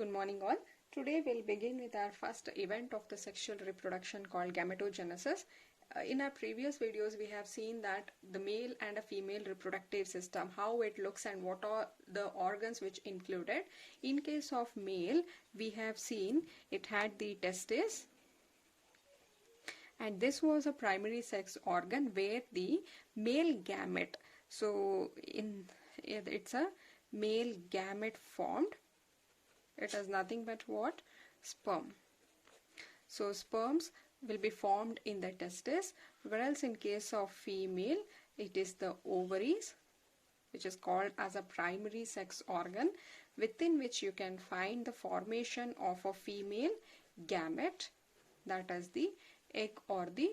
Good morning all. Today we'll begin with our first event of the sexual reproduction called gametogenesis. In our previous videos we have seen that the male and a female reproductive system, how it looks and what are the organs which included. In case of male, we have seen it had the testis, and this was a primary sex organ where the male gamete, it's a male gamete formed. It is nothing but what? Sperm. So sperms will be formed in the testis, whereas in case of female it is the ovaries, which is called as a primary sex organ, within which you can find the formation of a female gamete, that is the egg or the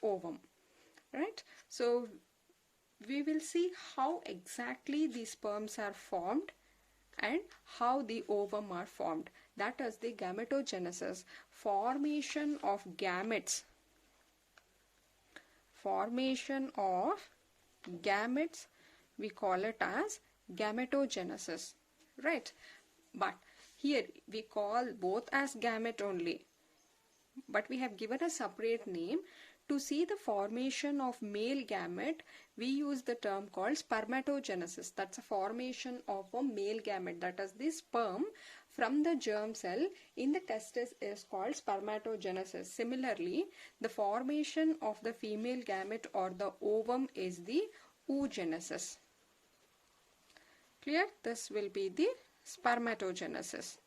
ovum, right? So we will see how exactly the sperms are formed and how the ovum are formed. That is the gametogenesis, formation of gametes. Formation of gametes, we call it as gametogenesis, right? But here we call both as gamete only, but we have given a separate name. To see the formation of male gamete, we use the term called spermatogenesis. That's a formation of a male gamete, that is the sperm from the germ cell in the testis is called spermatogenesis. Similarly, the formation of the female gamete or the ovum is the oogenesis. Clear? This will be the spermatogenesis.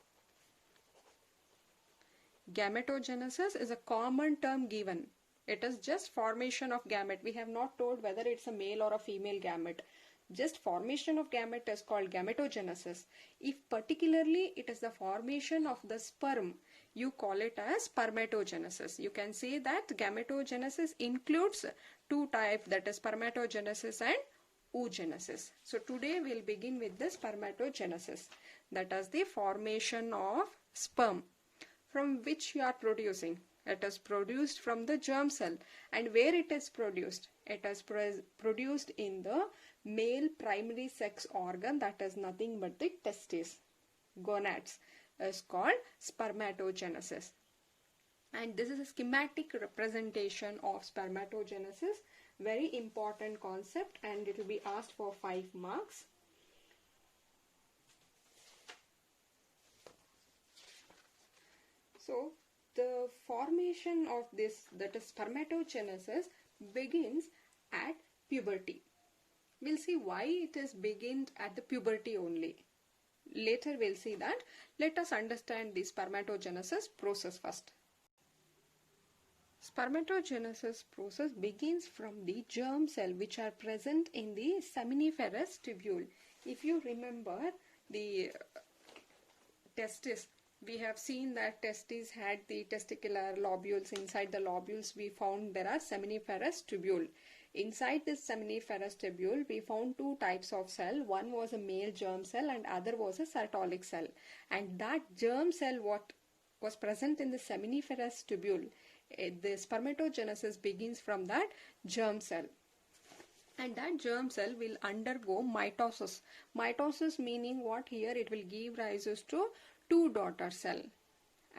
Gametogenesis is a common term given. It is just formation of gamete. We have not told whether it's a male or a female gamete. Just formation of gamete is called gametogenesis. If particularly it is the formation of the sperm, you call it as spermatogenesis. You can say that gametogenesis includes two types, that is spermatogenesis and oogenesis. So today we'll begin with the spermatogenesis, that is the formation of sperm from which you are producing. It is produced from the germ cell, and where it is produced? It is produced in the male primary sex organ, that is nothing but the testes, gonads, is called spermatogenesis. And this is a schematic representation of spermatogenesis, very important concept, and it will be asked for 5 marks. So the formation of this, that is spermatogenesis, begins at puberty. We'll see why it is begins at the puberty only. Later we'll see that. Let us understand the spermatogenesis process first. Spermatogenesis process begins from the germ cell which are present in the seminiferous tubule. If you remember the testis, we have seen that testes had the testicular lobules. Inside the lobules we found there are seminiferous tubule. Inside this seminiferous tubule we found two types of cell. One was a male germ cell and other was a Sertolic cell. And that germ cell what was present in the seminiferous tubule, the spermatogenesis begins from that germ cell. And that germ cell will undergo mitosis. Mitosis meaning what? Here it will give rises to two daughter cell,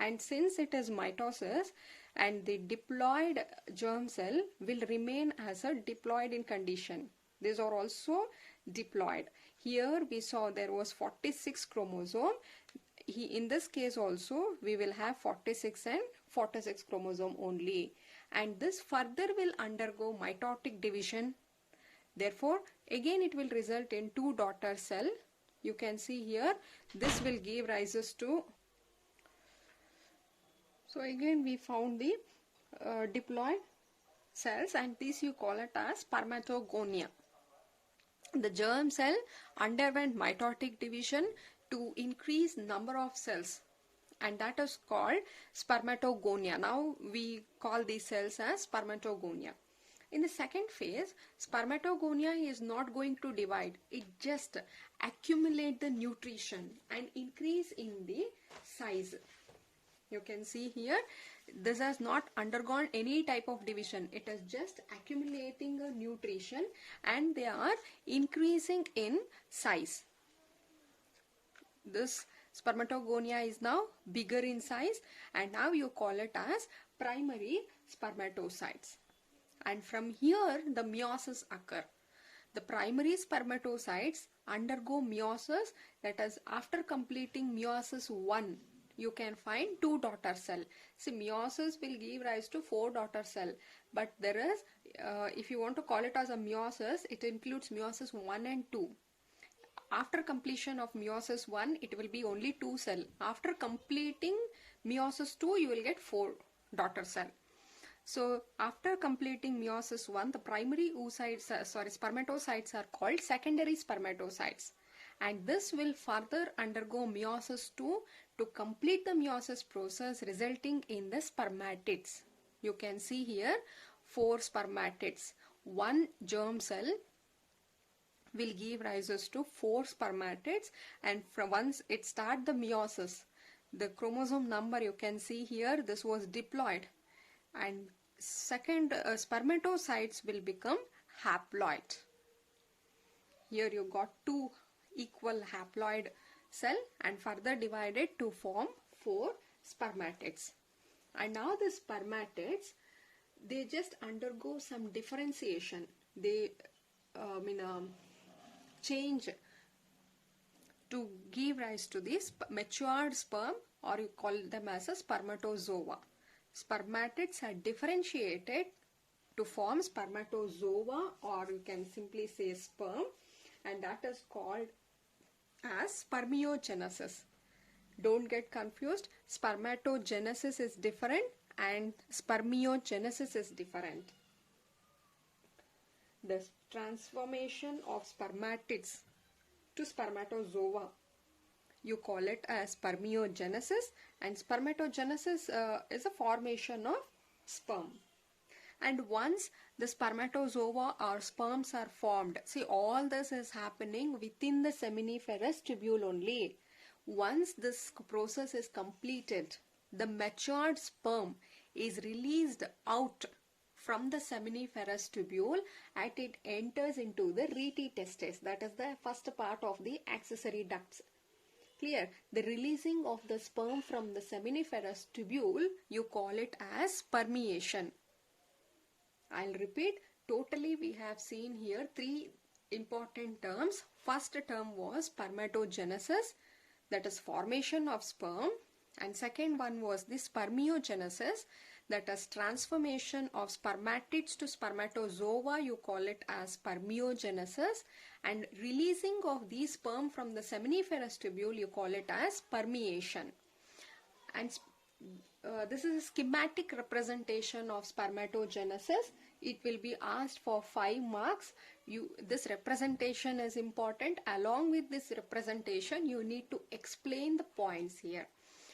and since it is mitosis, and the diploid germ cell will remain as a diploid in condition. These are also diploid. Here we saw there was 46 chromosome. In this case also we will have 46 and 46 chromosome only, and this further will undergo mitotic division. Therefore again it will result in two daughter cell. You can see here this will give rises to, so again we found the diploid cells, and this you call it as spermatogonia. The germ cell underwent mitotic division to increase number of cells, and that is called spermatogonia. Now we call these cells as spermatogonia. In the second phase, spermatogonia is not going to divide. It just accumulate the nutrition and increase in the size. You can see here, this has not undergone any type of division. It is just accumulating a nutrition and they are increasing in size. This Spermatogonia is now bigger in size, and now you call it as primary spermatocytes. And from here the meiosis occur. The primary spermatocytes undergo meiosis, that is, after completing meiosis 1, you can find 2 daughter cell. See, meiosis will give rise to 4 daughter cell, but there is, if you want to call it as a meiosis, it includes meiosis 1 and 2. After completion of meiosis 1, it will be only 2 cell. After completing meiosis 2, you will get 4 daughter cell. So after completing meiosis 1, the primary spermatocytes are called secondary spermatocytes, and this will further undergo meiosis 2 to complete the meiosis process, resulting in the spermatids. You can see here 4 spermatids. One germ cell will give rises to 4 spermatids, and from once it start the meiosis, the chromosome number you can see here, this was diploid, and second spermatocytes will become haploid. Here you got 2 equal haploid cell and further divided to form 4 spermatids. And now the spermatids, they just undergo some differentiation. They change to give rise to this matured sperm, or you call them as a spermatozoa. Spermatids are differentiated to form spermatozoa, or you can simply say sperm, and that is called as spermiogenesis. Don't get confused. Spermatogenesis is different and spermiogenesis is different. The transformation of spermatids to spermatozoa, you call it as spermiogenesis, and spermatogenesis is a formation of sperm. And once the spermatozoa or sperms are formed, see, all this is happening within the seminiferous tubule only. Once this process is completed, the matured sperm is released out from the seminiferous tubule and it enters into the rete testis. That is the first part of the accessory ducts. Clear? The releasing of the sperm from the seminiferous tubule, you call it as spermiation. I'll repeat. Totally we have seen here 3 important terms. First term was spermatogenesis, that is formation of sperm, and second one was the spermiogenesis, that is transformation of spermatids to spermatozoa, you call it as spermiogenesis, and releasing of these sperm from the seminiferous tubule, you call it as spermiation. And this is a schematic representation of spermatogenesis. It will be asked for 5 marks. This representation is important. Along with this representation, you need to explain the points here.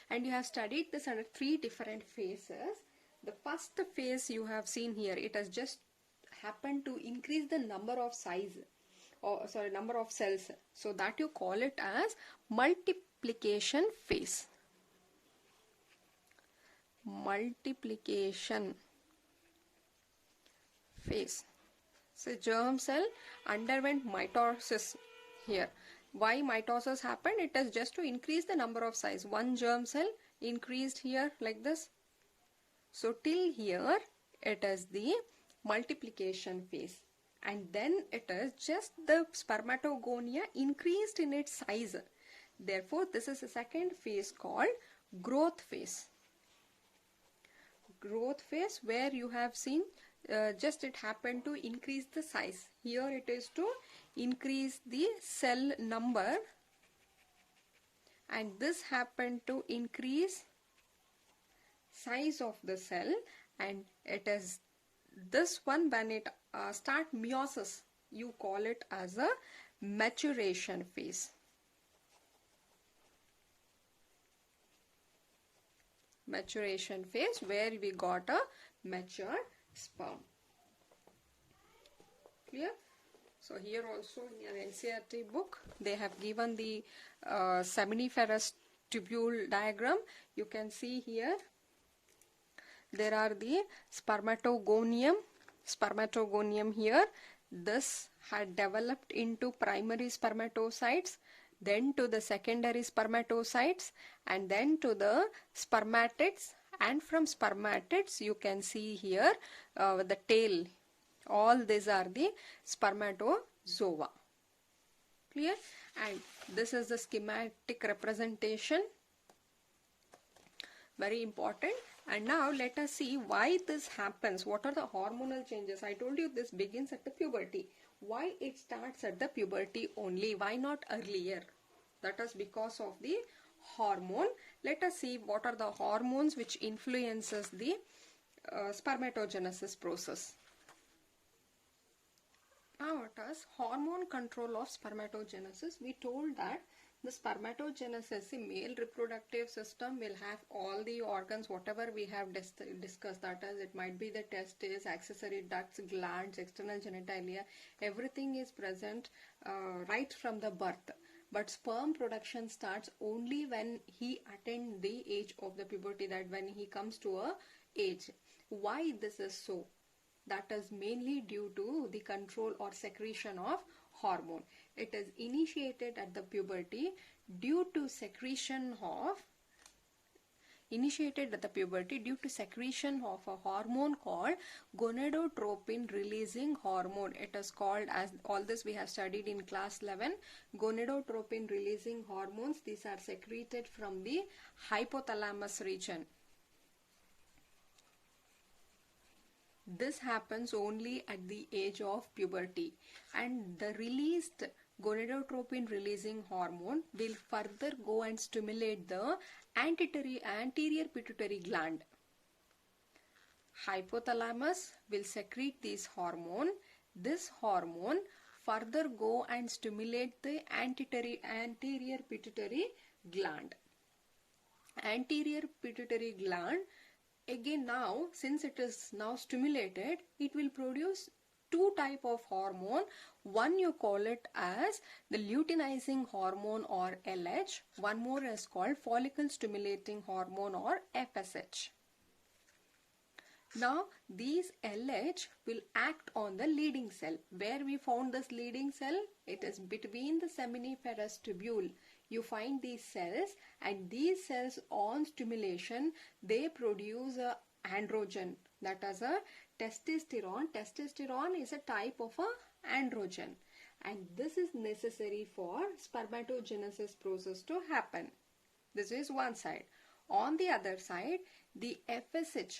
And you have studied this under 3 different phases. The first phase you have seen here, it has just happened to increase the number of number of cells. So that you call it as multiplication phase. Multiplication phase. So germ cell underwent mitosis here. Why mitosis happened? It is just to increase the number of size. One germ cell increased here like this. So till here it is the multiplication phase, and then it is just the spermatogonia increased in its size. Therefore this is a second phase called growth phase. Growth phase, where you have seen just it happened to increase the size. Here it is to increase the cell number, and this happened to increase size of the cell, and it is this one when it start meiosis, you call it as a maturation phase. Maturation phase, where we got a mature sperm. Clear? So here also in your NCERT book they have given the seminiferous tubule diagram. You can see here there are the spermatogonium here. This had developed into primary spermatocytes. then to the secondary spermatocytes, and then to the spermatids, and from spermatids you can see here the tail. All these are the spermatozoa. Clear? And this is the schematic representation. Very important. And now let us see why this happens. What are the hormonal changes? I told you this begins at the puberty. Why it starts at the puberty only? Why not earlier? That is because of the hormone. Let us see what are the hormones which influences the spermatogenesis process. Now it is hormone control of spermatogenesis. We told that the spermatogenesis, the male reproductive system, will have all the organs whatever we have discussed. That is, it might be the testes, accessory ducts, glands, external genitalia. Everything is present right from the birth. But sperm production starts only when he attains the age of the puberty, that when he comes to a age. Why this is so? That is mainly due to the control or secretion of hormone. It is initiated at the puberty due to secretion of a hormone called gonadotropin releasing hormone. It is called, as all this we have studied in class 11, gonadotropin releasing hormones. These are secreted from the hypothalamus region. This happens only at the age of puberty, and the released gonadotropin releasing hormone will further go and stimulate the anterior pituitary gland. Hypothalamus will secrete this hormone. This hormone further go and stimulate the anterior pituitary gland. Anterior pituitary gland, again now, since it is now stimulated, it will produce two type of hormone. One you call it as the luteinizing hormone or LH. One more is called follicle stimulating hormone or FSH. Now these LH will act on the leading cell. Where we found this leading cell? It is between the seminiferous tubule. You find these cells, and these cells on stimulation, they produce a androgen, that is a testosterone. Testosterone is a type of a androgen, and this is necessary for spermatogenesis process to happen. This is one side. On the other side, the FSH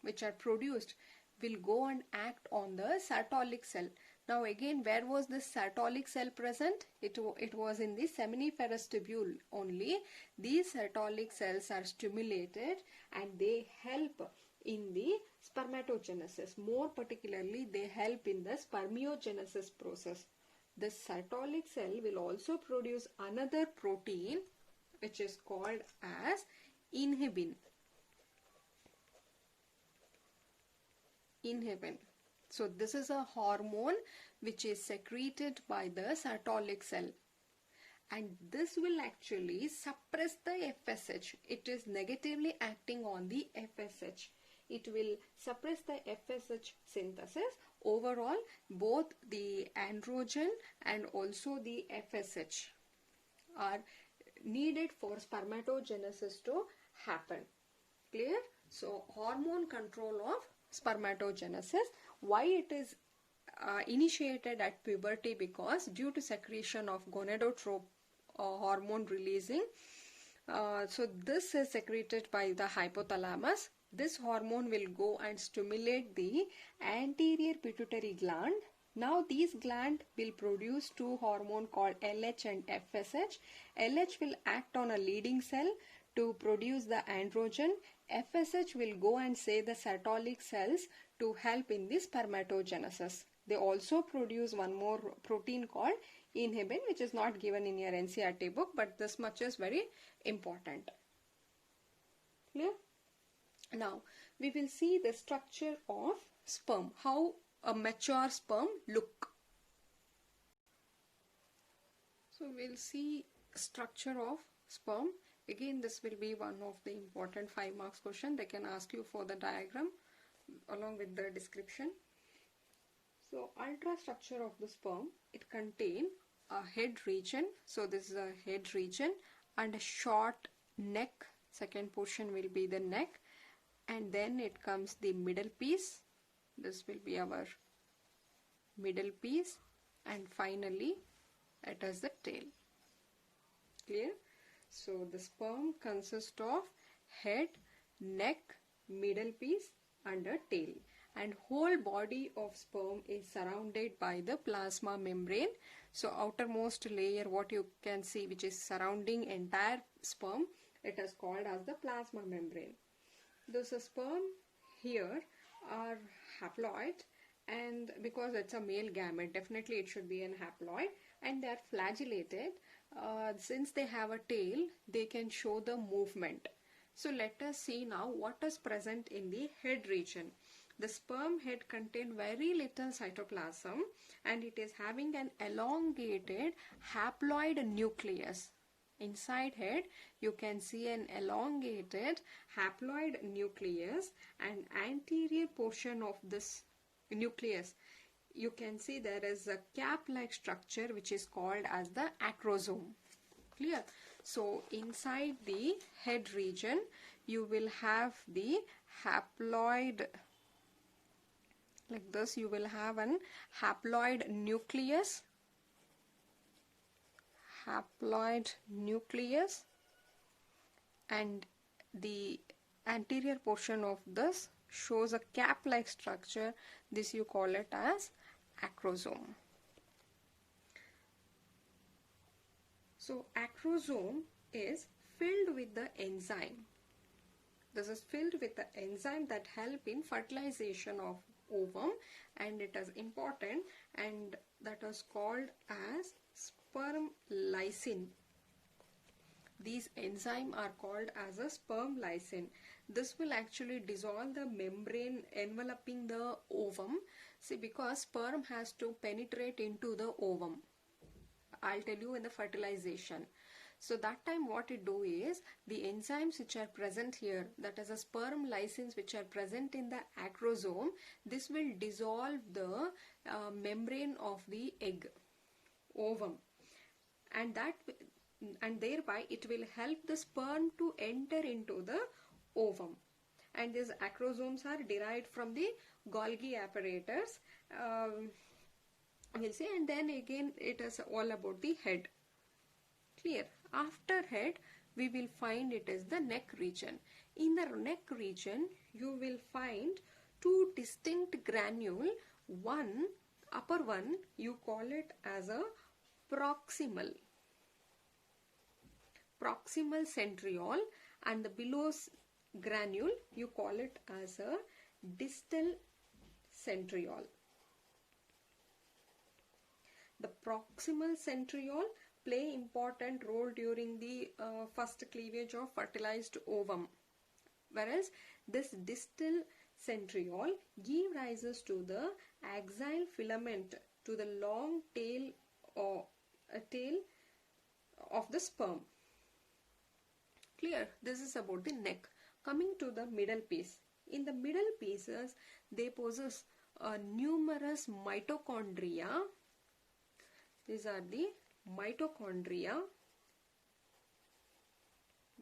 which are produced will go and act on the Sertolic cell. Now again, where was this Sertolic cell present? It was in the seminiferous tubule only. These Sertolic cells are stimulated and they help in the spermatogenesis. More particularly, they help in the spermiogenesis process. The Sertolic cell will also produce another protein which is called as inhibin. So this is a hormone which is secreted by the Sertolic cell, and this will actually suppress the FSH. It is negatively acting on the FSH. It will suppress the FSH synthesis. Overall, both the androgen and also the FSH are needed for spermatogenesis to happen. Clear? So hormone control of spermatogenesis. Why it is initiated at puberty? Because due to secretion of gonadotropin hormone releasing, so this is secreted by the hypothalamus. This hormone will go and stimulate the anterior pituitary gland. Now these gland will produce two hormones called LH and FSH. LH will act on a leading cell to produce the androgen. FSH will go and say the Sertolic cells to help in the spermatogenesis. They also produce one more protein called inhibin, which is not given in your NCERT book, but this much is very important. Clear? Now we will see the structure of sperm, how a mature sperm look. So we'll see structure of sperm. Again, this will be one of the important 5 marks question. They can ask you for the diagram along with the description. So ultrastructure of the sperm, it contains a head region. So this is a head region and a short neck. Second portion will be the neck, and then it comes the middle piece. This will be our middle piece, and finally it has the tail. Clear? So the sperm consists of head, neck, middle piece and a tail, and whole body of sperm is surrounded by the plasma membrane. So outermost layer, what you can see, which is surrounding entire sperm, it is called as the plasma membrane. Those sperm here are haploid, and because it's a male gamete, definitely it should be an haploid, and they are flagellated. Since they have a tail, they can show the movement. So let us see now what is present in the head region. The sperm head contains very little cytoplasm, and it is having an elongated haploid nucleus. Inside head, you can see an elongated haploid nucleus, and anterior portion of this nucleus, you can see there is a cap-like structure which is called as the acrosome. Clear? So inside the head region, you will have the haploid, like this. You will have an haploid nucleus, and the anterior portion of this shows a cap-like structure. This you call it as acrosome. So acrosome is filled with the enzyme. This is filled with the enzyme that help in fertilization of ovum, and it is important, and that is called as sperm lysine. These enzymes are called as a sperm lysine. This will actually dissolve the membrane enveloping the ovum. See, because sperm has to penetrate into the ovum. I'll tell you in the fertilization. So that time what it do is, the enzymes which are present here, that is a sperm lysines which are present in the acrosome, this will dissolve the membrane of the egg, ovum, and thereby it will help the sperm to enter into the ovum. And these acrosomes are derived from the Golgi apparatus, we'll say, and then again it is all about the head. Clear? After head, we will find it is the neck region. In the neck region, you will find two distinct granule. One, upper one, you call it as a proximal centriole, and the below granule, you call it as a distal centriole. The proximal centriole play important role during the first cleavage of fertilized ovum, whereas this distal centriole give rises to the axial filament, to the long tail or a tail of the sperm. Clear? This is about the neck. Coming to the middle piece. In the middle pieces, they possess numerous mitochondria. These are the mitochondria.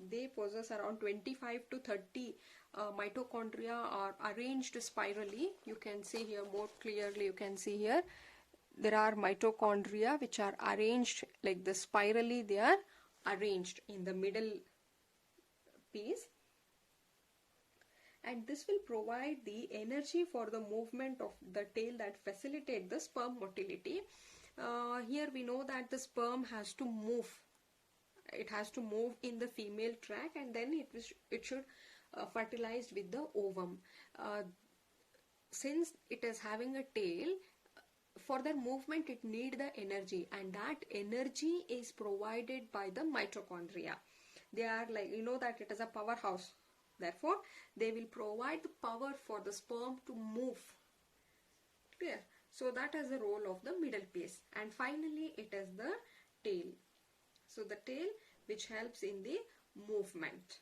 They possess around 25 to 30 mitochondria are arranged spirally. You can see here more clearly. You can see here there are mitochondria which are arranged like this spirally. They are arranged in the middle piece, and this will provide the energy for the movement of the tail that facilitate the sperm motility. Here we know that the sperm has to move. It has to move in the female track, and then it should fertilize with the ovum. Since it is having a tail, for their movement it need the energy, and that energy is provided by the mitochondria. They are like, you know that it is a powerhouse. Therefore, they will provide the power for the sperm to move. Clear? So that is the role of the middle piece. And finally, it is the tail. So the tail which helps in the movement.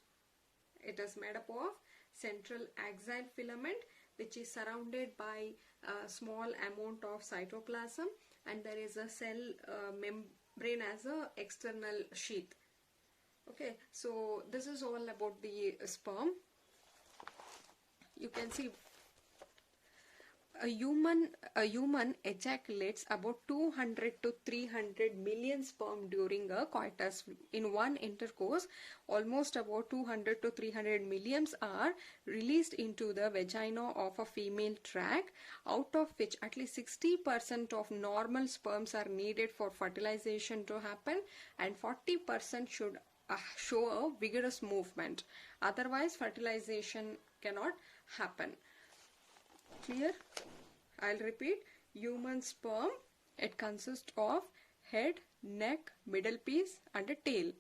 It is made up of central axial filament which is surrounded by a small amount of cytoplasm, and there is a cell membrane as a external sheath. Okay, so this is all about the sperm. You can see a human ejaculates about 200 to 300 million sperm during a coitus. In one intercourse, almost about 200 to 300 millions are released into the vagina of a female trach, out of which at least 60% of normal sperms are needed for fertilization to happen, and 40% should show a vigorous movement. Otherwise, fertilization cannot happen. Clear? I'll repeat. Human sperm, it consists of head, neck, middle piece and a tail.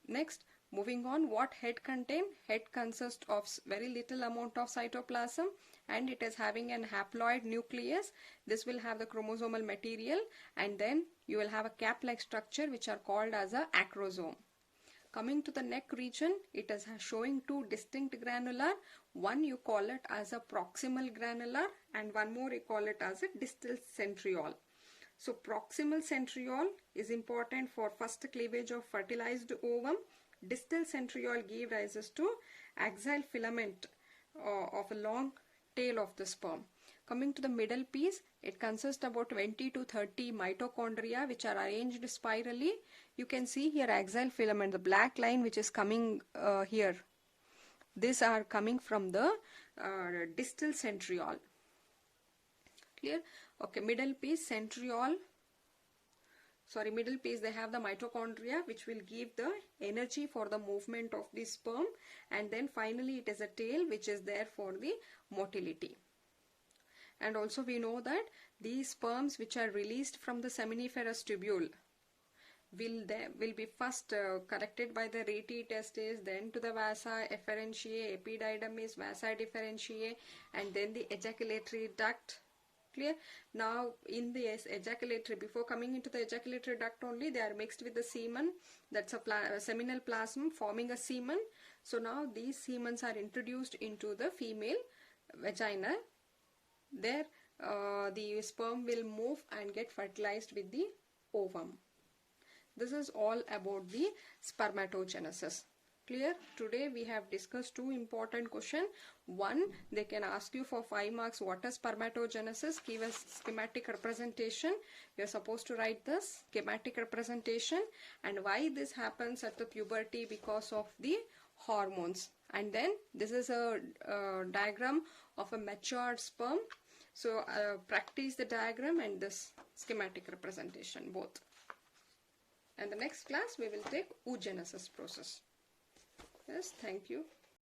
Next, moving on, what head contain? Head consists of very little amount of cytoplasm, and it is having an haploid nucleus. This will have the chromosomal material, and then you will have a cap-like structure which are called as a acrosome. Coming to the neck region, it is showing two distinct granular. One you call it as a proximal granular, and one more you call it as a distal centriole. So proximal centriole is important for first cleavage of fertilized ovum. Distal centriole give rises to axial filament of a long tail of the sperm. Coming to the middle piece, it consists about 20 to 30 mitochondria which are arranged spirally. You can see here axial filament, the black line which is coming here. These are coming from the distal centriole. Clear? Okay, middle piece, centriole. Sorry, middle piece, they have the mitochondria which will give the energy for the movement of the sperm, and then finally it is a tail which is there for the motility. And also we know that these sperms which are released from the seminiferous tubule will be first collected by the rete testis, then to the vasa efferentiae, epididymis, vasa differentiae, and then the ejaculatory duct. Clear? Now in the ejaculatory, before coming into the ejaculatory duct only, they are mixed with the semen, that's a seminal plasm forming a semen. So now these semens are introduced into the female vagina. There the sperm will move and get fertilized with the ovum. This is all about the spermatogenesis. Clear? Today we have discussed two important questions. One, they can ask you for 5 marks what is spermatogenesis. Give a schematic representation. You are supposed to write the schematic representation and why this happens at the puberty because of the hormones. And then this is a diagram of a matured sperm. So practice the diagram and this schematic representation both. And the next class we will take oogenesis process. Yes, thank you.